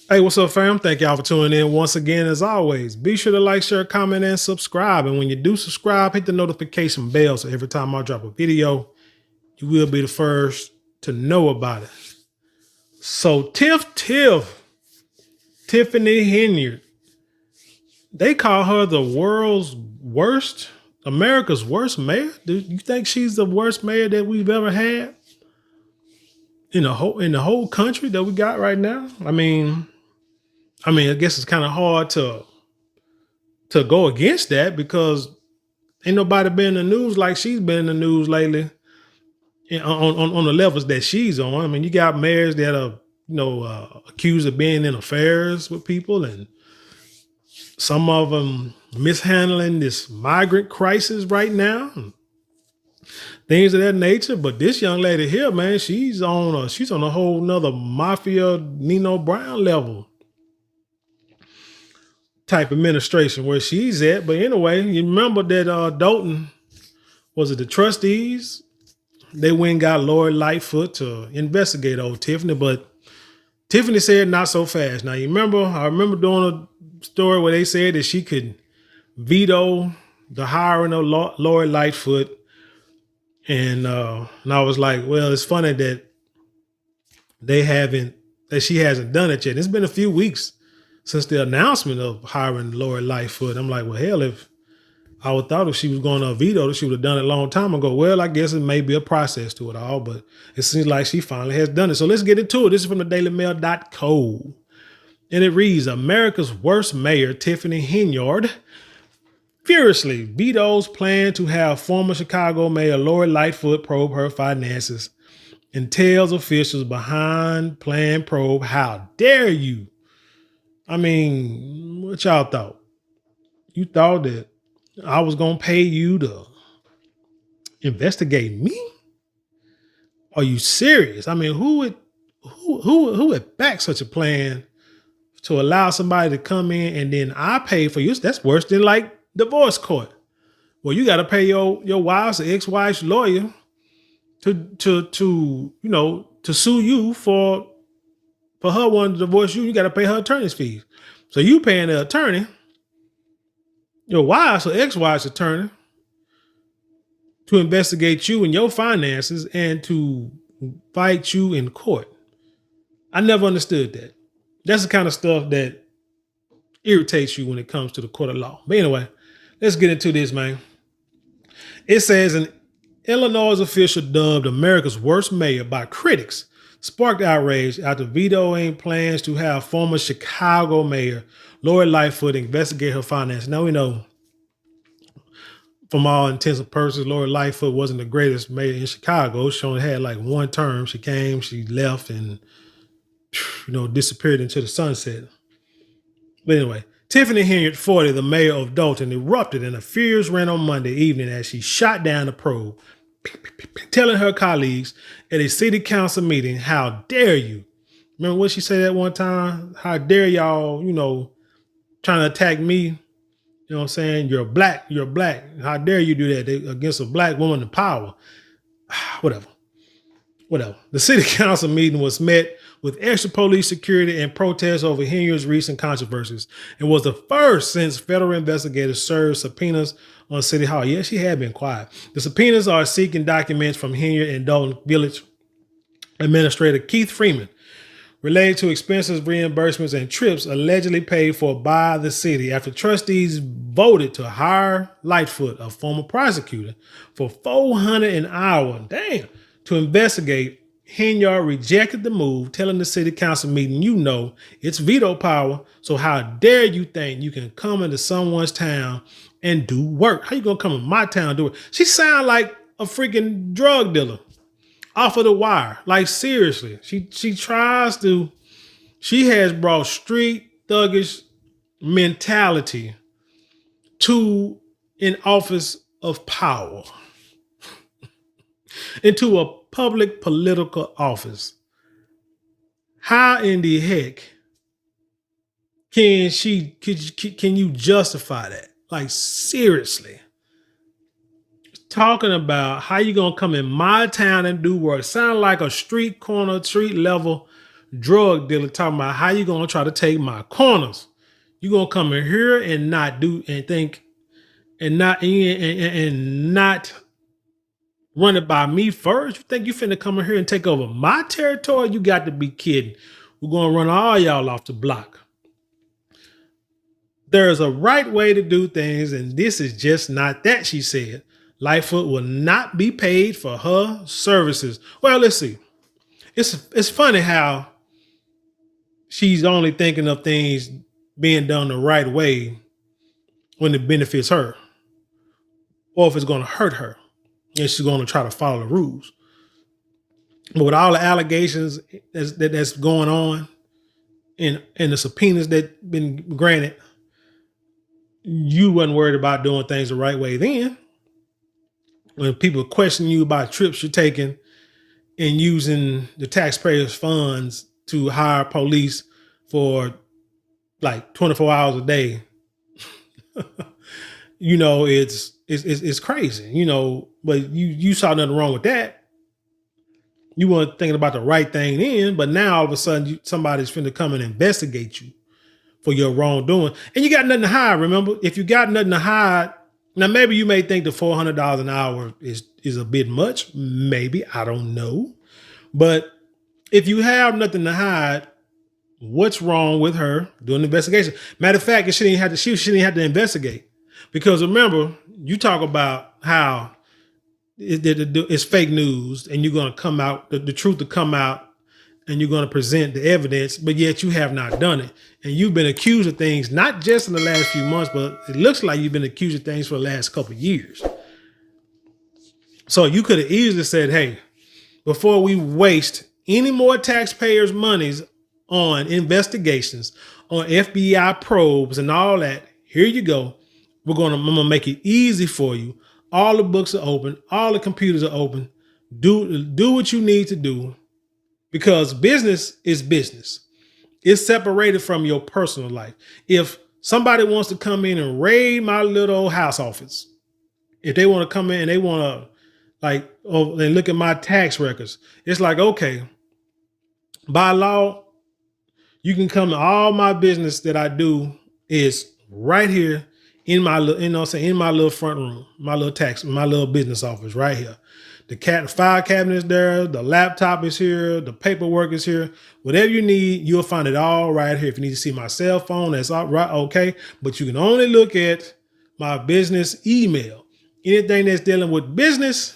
Hey, what's up, fam? Thank y'all for tuning in once again. As always, be sure to like, share, comment, and subscribe. And when you do subscribe, hit the notification bell so every time I drop a video, you will be the first to know about it. So, Tiffany Henyard, they call her the world's worst, America's worst mayor. Do you think she's the worst mayor that we've ever had in the whole country that we got right now? I guess it's kind of hard to go against that because ain't nobody been in the news like she's been in the news lately on the levels that she's on. I mean, you got mayors that are, accused of being in affairs with people, and some of them mishandling this migrant crisis right now, and things of that nature. But this young lady here, man, she's on a whole nother mafia Nino Brown level type administration where she's at. But anyway, you remember that Dalton, was it the trustees? They went and got Lord Lightfoot to investigate old Tiffany, but Tiffany said not so fast. Now I remember doing a story where they said that she could veto the hiring of Lord Lightfoot. And I was like, well, it's funny that she hasn't done it yet. It's been a few weeks since the announcement of hiring Lord Lightfoot. I'm like, well, hell, if I would thought if she was going to veto it, she would have done it a long time ago. Well, I guess it may be a process to it all, but it seems like she finally has done it. So let's get into it. This is from the dailymail.co. And it reads, America's worst mayor, Tiffany Henyard, furiously vetoes plan to have former Chicago Mayor Lori Lightfoot probe her finances and tells officials behind planned probe, how dare you? I mean, what y'all thought? You thought that I was going to pay you to investigate me? Are you serious? I mean, who would back such a plan to allow somebody to come in and then I pay for you? That's worse than like divorce court. Well, you got to pay your wife's or ex-wife's lawyer to sue you for her wanting to divorce you. You got to pay her attorney's fees. So you paying the attorney, your wife's or ex-wife's attorney, to investigate you and your finances and to fight you in court. I never understood that. That's the kind of stuff that irritates you when it comes to the court of law. But anyway, let's get into this, man. It says an Illinois official dubbed America's worst mayor by critics sparked outrage after vetoing plans to have former Chicago Mayor Lori Lightfoot investigate her finances. Now we know, from all intents and purposes, Lori Lightfoot wasn't the greatest mayor in Chicago. She only had like one term. She came, she left, and disappeared into the sunset. But anyway, Tiffany Henyard, 40, the mayor of Dalton, erupted in a furious rant on Monday evening as she shot down the probe, telling her colleagues at a city council meeting, how dare you? Remember what she said at one time? How dare y'all, trying to attack me? You know what I'm saying? You're black. How dare you do that against a black woman in power? Whatever. The city council meeting was met with extra police security and protests over Henyard's recent controversies. It was the first since federal investigators served subpoenas on City Hall. Yeah, she had been quiet. The subpoenas are seeking documents from Henyard and Dalton Village Administrator Keith Freeman related to expenses, reimbursements, and trips allegedly paid for by the city after trustees voted to hire Lightfoot, a former prosecutor, for $400 an hour. Damn. To investigate. Henyard rejected the move, telling the city council meeting, it's veto power. So how dare you think you can come into someone's town and do work? How you gonna come in my town and do it? She sound like a freaking drug dealer off of the wire. Like seriously, she has brought street thuggish mentality to an office of power, into a public political office. How in the heck can you justify that? Like seriously, talking about how you gonna come in my town and do work. Sound like a street corner, street level drug dealer talking about how you gonna try to take my corners. You gonna come in here and not do and think and not run it by me first. You think you finna come in here and take over my territory? You got to be kidding. We're gonna run all y'all off the block. There's a right way to do things, and this is just not that, she said. Lightfoot will not be paid for her services. Well, let's see. It's funny how she's only thinking of things being done the right way when it benefits her, or if it's going to hurt her, and she's going to try to follow the rules. But with all the allegations that's going on and the subpoenas that been granted, you wasn't worried about doing things the right way then. When people question you about trips you're taking and using the taxpayers' funds to hire police for like 24 hours a day, you know, it's crazy, you know, but you saw nothing wrong with that. You weren't thinking about the right thing then, but now all of a sudden somebody's finna come and investigate you for your wrongdoing. And you got nothing to hide, remember? If you got nothing to hide, now maybe you may think the $400 an hour is a bit much. Maybe, I don't know. But if you have nothing to hide, what's wrong with her doing the investigation? Matter of fact, she didn't have to investigate. Because remember, you talk about how it's fake news and you're going to come out, the truth to come out, and you're going to present the evidence, but yet you have not done it. And you've been accused of things, not just in the last few months, but it looks like you've been accused of things for the last couple of years. So you could have easily said, hey, before we waste any more taxpayers' monies on investigations, on FBI probes and all that, here you go. I'm going to make it easy for you. All the books are open. All the computers are open. Do what you need to do. Because business is business. It's separated from your personal life. If somebody wants to come in and raid my little house office, if they want to come in and they want to and look at my tax records, it's like, okay, by law, you can come to all my business that I do is right here in my in my little front room, my little business office right here. The file cabinet is there. The laptop is here. The paperwork is here. Whatever you need, you'll find it all right here. If you need to see my cell phone, that's all right. Okay. But you can only look at my business email. Anything that's dealing with business,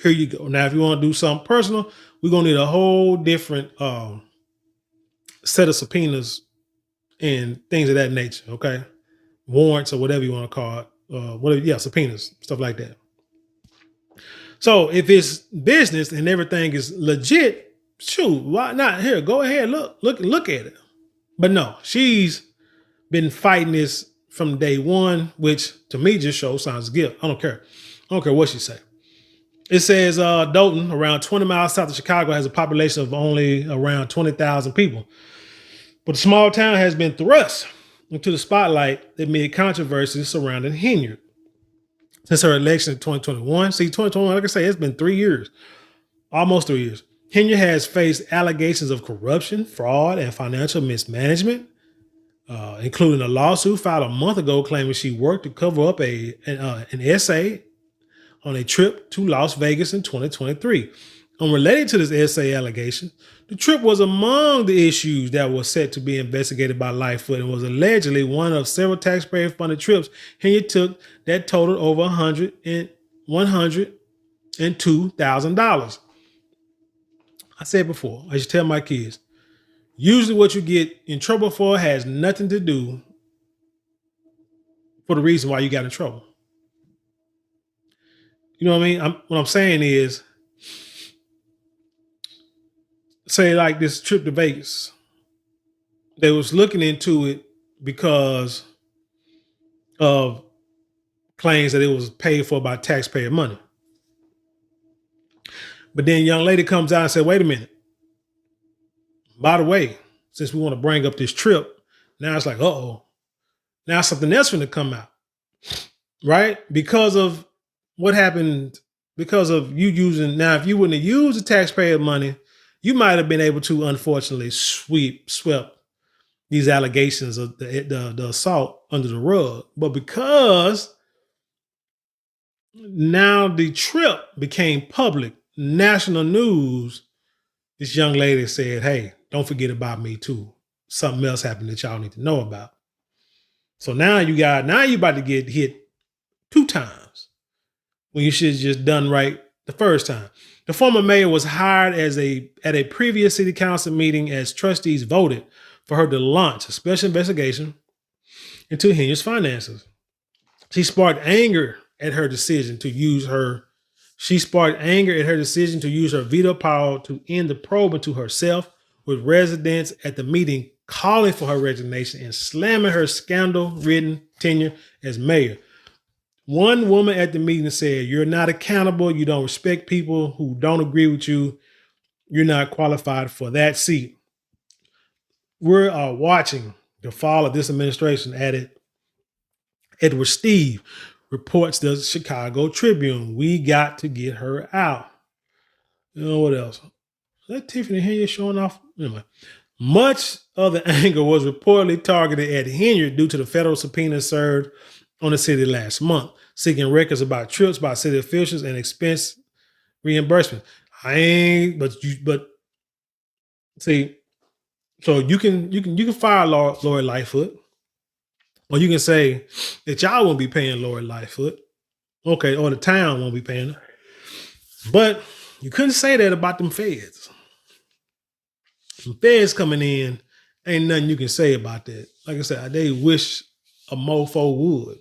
here you go. Now, if you want to do something personal, we're going to need a whole different set of subpoenas and things of that nature. Okay. Warrants or whatever you want to call it. Subpoenas, stuff like that. So if it's business and everything is legit, shoot, why not? Here, go ahead, look at it. But no, she's been fighting this from day one, which to me just shows signs of guilt. I don't care what she say. It says Dalton, around 20 miles south of Chicago, has a population of only around 20,000 people. But the small town has been thrust into the spotlight amid controversies surrounding Henyard. Since her election in 2021. See, 2021, like I say, it's been 3 years, almost 3 years. Henyard has faced allegations of corruption, fraud, and financial mismanagement, including a lawsuit filed a month ago claiming she worked to cover up an essay on a trip to Las Vegas in 2023. Unrelated to this essay allegation, the trip was among the issues that were set to be investigated by Lightfoot and was allegedly one of several taxpayer-funded trips Henyard took that totaled over $102,000. I said before, I should tell my kids, usually what you get in trouble for has nothing to do for the reason why you got in trouble. You know what I mean? What I'm saying is, say like this trip to Vegas, they was looking into it because of claims that it was paid for by taxpayer money. But then young lady comes out and said, wait a minute. By the way, since we want to bring up this trip, now it's like, uh-oh. Now something else going to come out, right? Because of what happened, because of you using, now if you wouldn't have used the taxpayer money, you might have been able to unfortunately swept these allegations of the assault under the rug. But because now the trip became public, national news, this young lady said, hey, don't forget about me too. Something else happened that y'all need to know about. So now you about to get hit 2 times when you should have just done right the first time. The former mayor was hired at a previous city council meeting as trustees voted for her to launch a special investigation into Henyard's finances. She sparked anger at her decision to use her veto power to end the probe into herself, with residents at the meeting calling for her resignation and slamming her scandal-ridden tenure as mayor. One woman at the meeting said, you're not accountable. You don't respect people who don't agree with you. You're not qualified for that seat. We're watching the fall of this administration, added Edward Steve, reports the Chicago Tribune. We got to get her out. You know what else? Is that Tiffany Henyard showing off? Anyway, much of the anger was reportedly targeted at Henyard due to the federal subpoena served on the city last month, seeking records about trips by city officials and expense reimbursement. But see, so you can fire Lori Lightfoot, or you can say that y'all won't be paying Lori Lightfoot, okay, or the town won't be paying her. But you couldn't say that about them feds. Some feds coming in, ain't nothing you can say about that. Like I said, they wish a mofo would.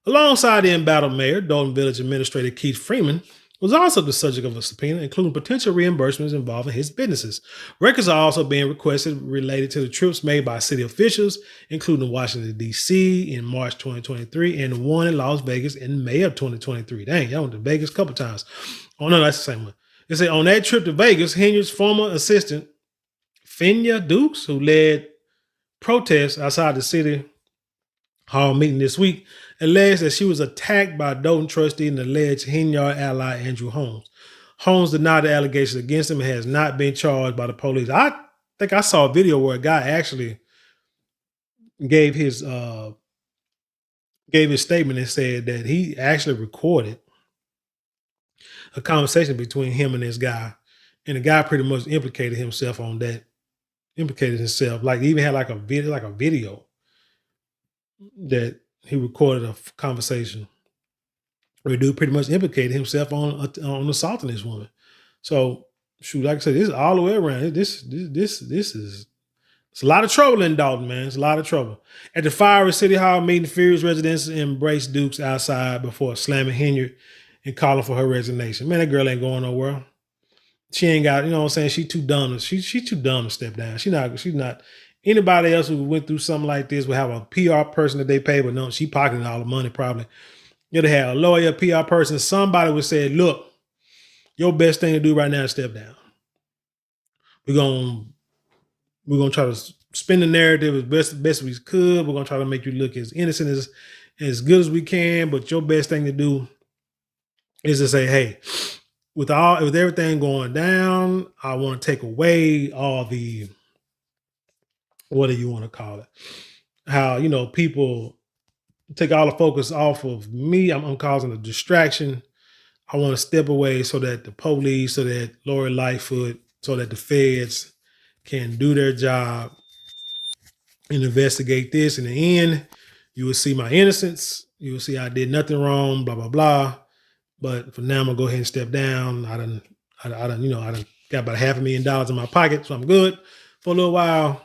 Alongside the embattled mayor, Dalton Village Administrator Keith Freeman was also the subject of a subpoena, including potential reimbursements involving his businesses. Records are also being requested related to the trips made by city officials, including Washington, D.C. in March 2023 and one in Las Vegas in May of 2023. Dang, y'all went to Vegas a couple times. Oh, no, that's the same one. They say on that trip to Vegas, Henyard's former assistant, Fenya Dukes, who led protests outside the city hall meeting this week, alleged that she was attacked by a Dalton trustee and alleged Henyard ally Andrew Holmes. Holmes denied the allegations against him and has not been charged by the police. I think I saw a video where a guy actually gave his statement and said that he actually recorded a conversation between him and this guy, and the guy pretty much implicated himself, like he even had like a video that he recorded a conversation where the dude pretty much implicated himself on assaulting this woman. So, shoot, like I said, this is all the way around. This is it's a lot of trouble in Dalton, man. It's a lot of trouble. At the fiery City Hall meeting, furious residents embraced Dukes outside before slamming Henyard and calling for her resignation. Man, that girl ain't going nowhere. She ain't got, you know what I'm saying? She too dumb. She too dumb to step down. She's not. Anybody else who went through something like this would have a PR person that they pay, but no, she pocketing all the money probably. You'd have a lawyer, PR person, somebody would say, look, your best thing to do right now is step down. We're gonna try to spin the narrative as best we could. We're gonna try to make you look as innocent as good as we can, but your best thing to do is to say, hey, with everything going down, I want to take away all the, what do you want to call it? How, people take all the focus off of me. I'm causing a distraction. I want to step away so that the police, so that Lori Lightfoot, so that the feds can do their job and investigate this. In the end, you will see my innocence. You will see I did nothing wrong, blah, blah, blah. But for now, I'm gonna go ahead and step down. I done got about $500,000 in my pocket, so I'm good for a little while.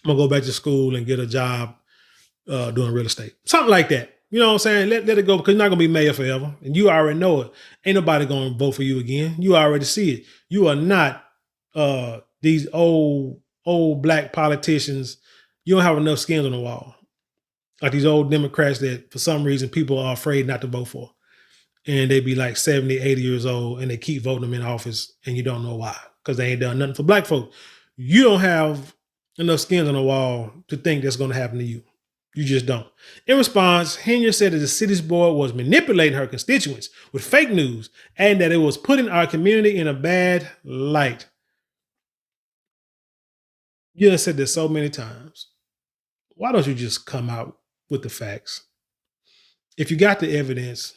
I'm gonna go back to school and get a job doing real estate, something like that. You know what I'm saying? Let it go, because you're not gonna be mayor forever, and you already know it. Ain't nobody gonna vote for you again. You already see it. You are not these old black politicians. You don't have enough skins on the wall, like these old Democrats that for some reason people are afraid not to vote for. And they be like 70, 80 years old, and they keep voting them in office, and you don't know why, because they ain't done nothing for black folk. You don't have enough skins on the wall to think that's going to happen to you. You just don't. In response, Henyard said that the city's board was manipulating her constituents with fake news and that it was putting our community in a bad light. You have said this so many times. Why don't you just come out with the facts? If you got the evidence,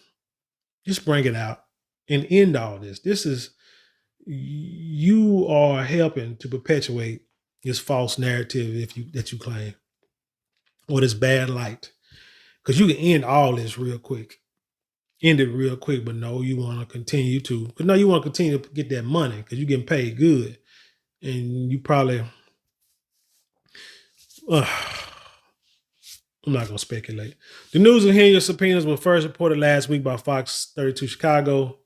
just bring it out and end all this. You are helping to perpetuate this false narrative that you claim, or this bad light. Because you can end all this real quick. End it real quick, but no, you want to continue to. But no, you want to continue to get that money because you're getting paid good. And you probably, I'm not going to speculate. The news of Henyard subpoenas was first reported last week by Fox 32 Chicago,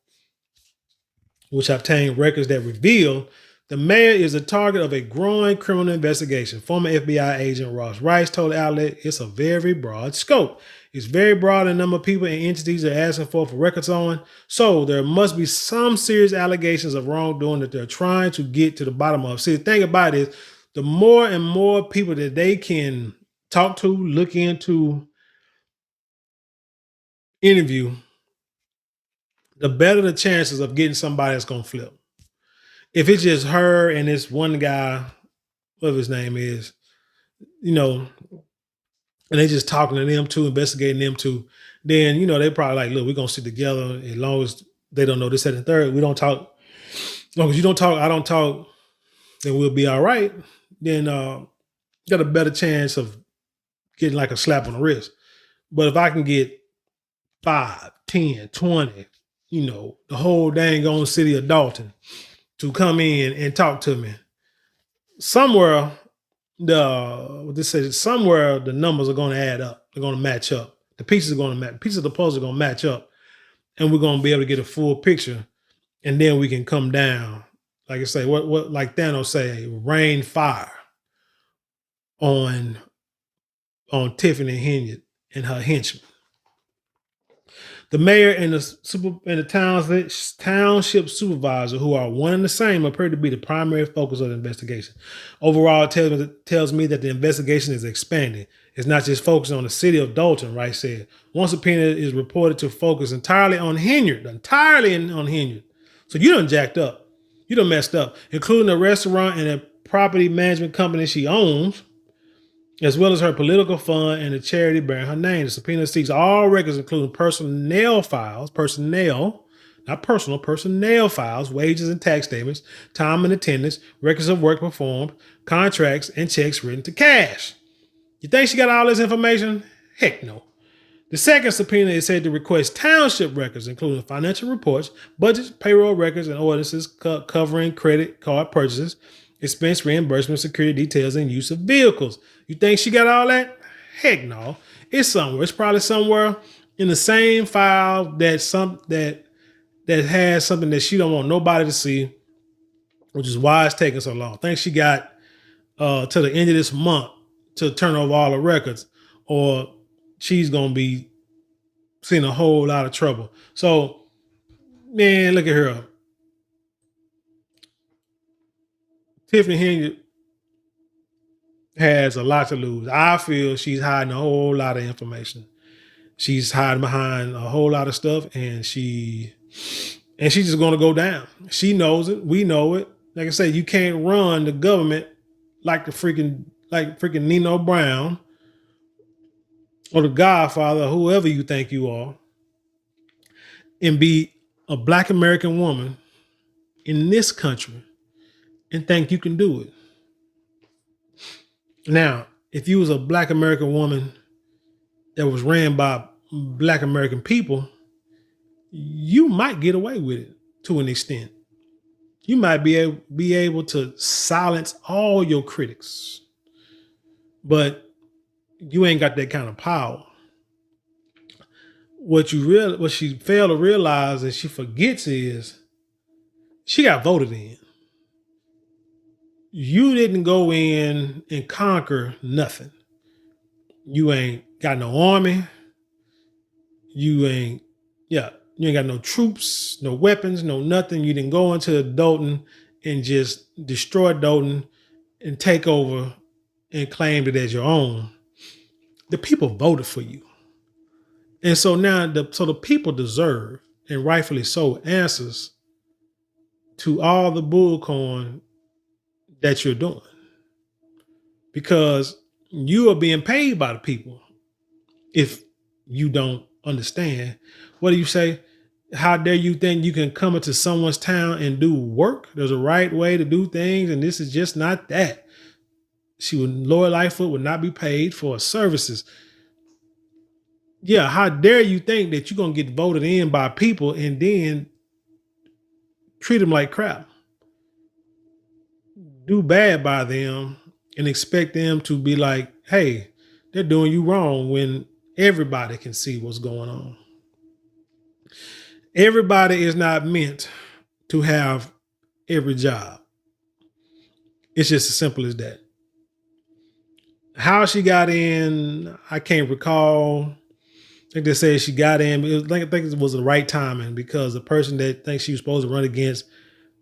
which obtained records that reveal the mayor is a target of a growing criminal investigation. Former FBI agent Ross Rice told the outlet it's a very broad scope. It's very broad in the number of people and entities they're asking for records on. So there must be some serious allegations of wrongdoing that they're trying to get to the bottom of. See, the thing about it is, the more and more people that they can talk to, look into, interview, the better the chances of getting somebody that's going to flip. If it's just her and this one guy, whatever his name is, and they just talking to them two, investigating them two, then, they probably like, look, we're going to sit together as long as they don't know this, that, and third. We don't talk. As long as you don't talk, I don't talk, then we'll be all right. Then got a better chance of getting like a slap on the wrist. But if I can get 5, 10, 20, the whole dang on city of Dalton to come in and talk to me, somewhere somewhere the numbers are going to add up. They're going to match up. The pieces are going to match. Pieces of the puzzle are going to match up, and we're going to be able to get a full picture, and then we can come down. Like I say, what like Thanos say, rain fire on Tiffany Henyard and her henchmen. The mayor and the township supervisor, who are one and the same, appear to be the primary focus of the investigation. Overall, it tells me that the investigation is expanding. It's not just focused on the city of Dalton, Rice said. One subpoena is reported to focus entirely on Henyard. So you done jacked up. You done messed up, including a restaurant and a property management company she owns, as well as her political fund and a charity bearing her name. The subpoena seeks all records, including personnel files, wages and tax statements, time and attendance, records of work performed, contracts, and checks written to cash. You think she got all this information? Heck no. The second subpoena is said to request township records, including financial reports, budgets, payroll records, and ordinances covering credit card purchases, expense reimbursement, security details, and use of vehicles. You think she got all that? Heck no. It's somewhere. It's probably somewhere in the same file that has something that she don't want nobody to see, which is why it's taking so long. I think she got to the end of this month to turn over all the records, or she's going to be seeing a whole lot of trouble. So, man, look at her. Tiffany Henyard has a lot to lose. I feel she's hiding a whole lot of information. She's hiding behind a whole lot of stuff, and she's just going to go down. She knows it. We know it. Like I said, you can't run the government like freaking Nino Brown or the Godfather, or whoever you think you are, and be a Black American woman in this country and think you can do it. Now, if you was a Black American woman that was ran by Black American people, you might get away with it to an extent. You might be able to silence all your critics, but you ain't got that kind of power. What she failed to realize and she forgets is she got voted in. You didn't go in and conquer nothing. You ain't got no army. You ain't got no troops, no weapons, no nothing. You didn't go into Dalton and just destroy Dalton and take over and claim it as your own. The people voted for you. And so now the people deserve, and rightfully so, answers to all the bullcorn that you're doing. Because you are being paid by the people. If you don't understand, what do you say? How dare you think you can come into someone's town and do work? There's a right way to do things, and this is just not that. Lord Lightfoot would not be paid for services. Yeah, how dare you think that you're going to get voted in by people and then treat them like crap? Do bad by them and expect them to be like, hey, they're doing you wrong, when everybody can see what's going on. Everybody is not meant to have every job. It's just as simple as that. How she got in, I can't recall. I think they said she got in. I think it was the right timing, because the person that thinks she was supposed to run against,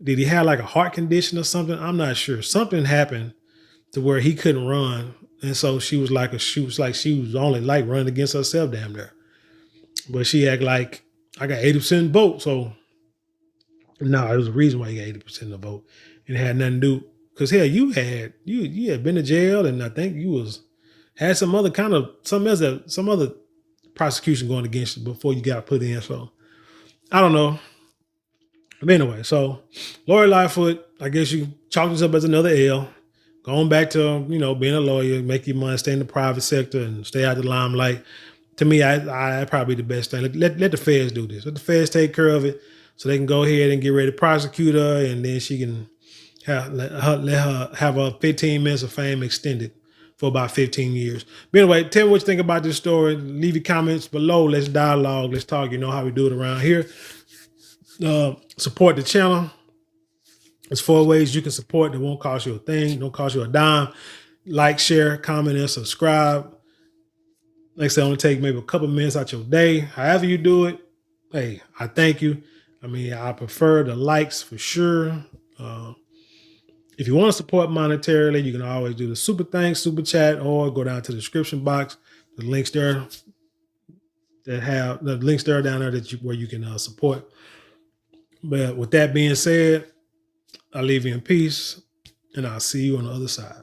did he have like a heart condition or something? I'm not sure. Something happened to where he couldn't run. And so she was only like running against herself damn near. But she act like, I got 80% vote. So no, it was a reason why you got 80% of the vote. And it had nothing to do, because hell, you had been to jail, and I think you had some other prosecution going against you before you got put in. So I don't know. But anyway, so Lori Lightfoot, I guess you chalk this up as another L. Going back to, being a lawyer, make your money, stay in the private sector and stay out of the limelight. To me, I probably the best thing. Let the feds do this. Let the feds take care of it, so they can go ahead and get ready to prosecute her, and then she can let her have her 15 minutes of fame extended for about 15 years. But anyway, tell me what you think about this story. Leave your comments below. Let's dialogue. Let's talk. You know how we do it around here. Support the channel. There's 4 ways you can support that won't cost you a thing, don't cost you a dime. Like, share, comment, and subscribe. Like I said, only take maybe a couple minutes out your day. However you do it, hey, I thank you. I mean, I prefer the likes for sure. If you want to support monetarily, you can always do the super thanks, super chat, or go down to the description box. The links there down there where you can support. But with that being said, I'll leave you in peace, and I'll see you on the other side.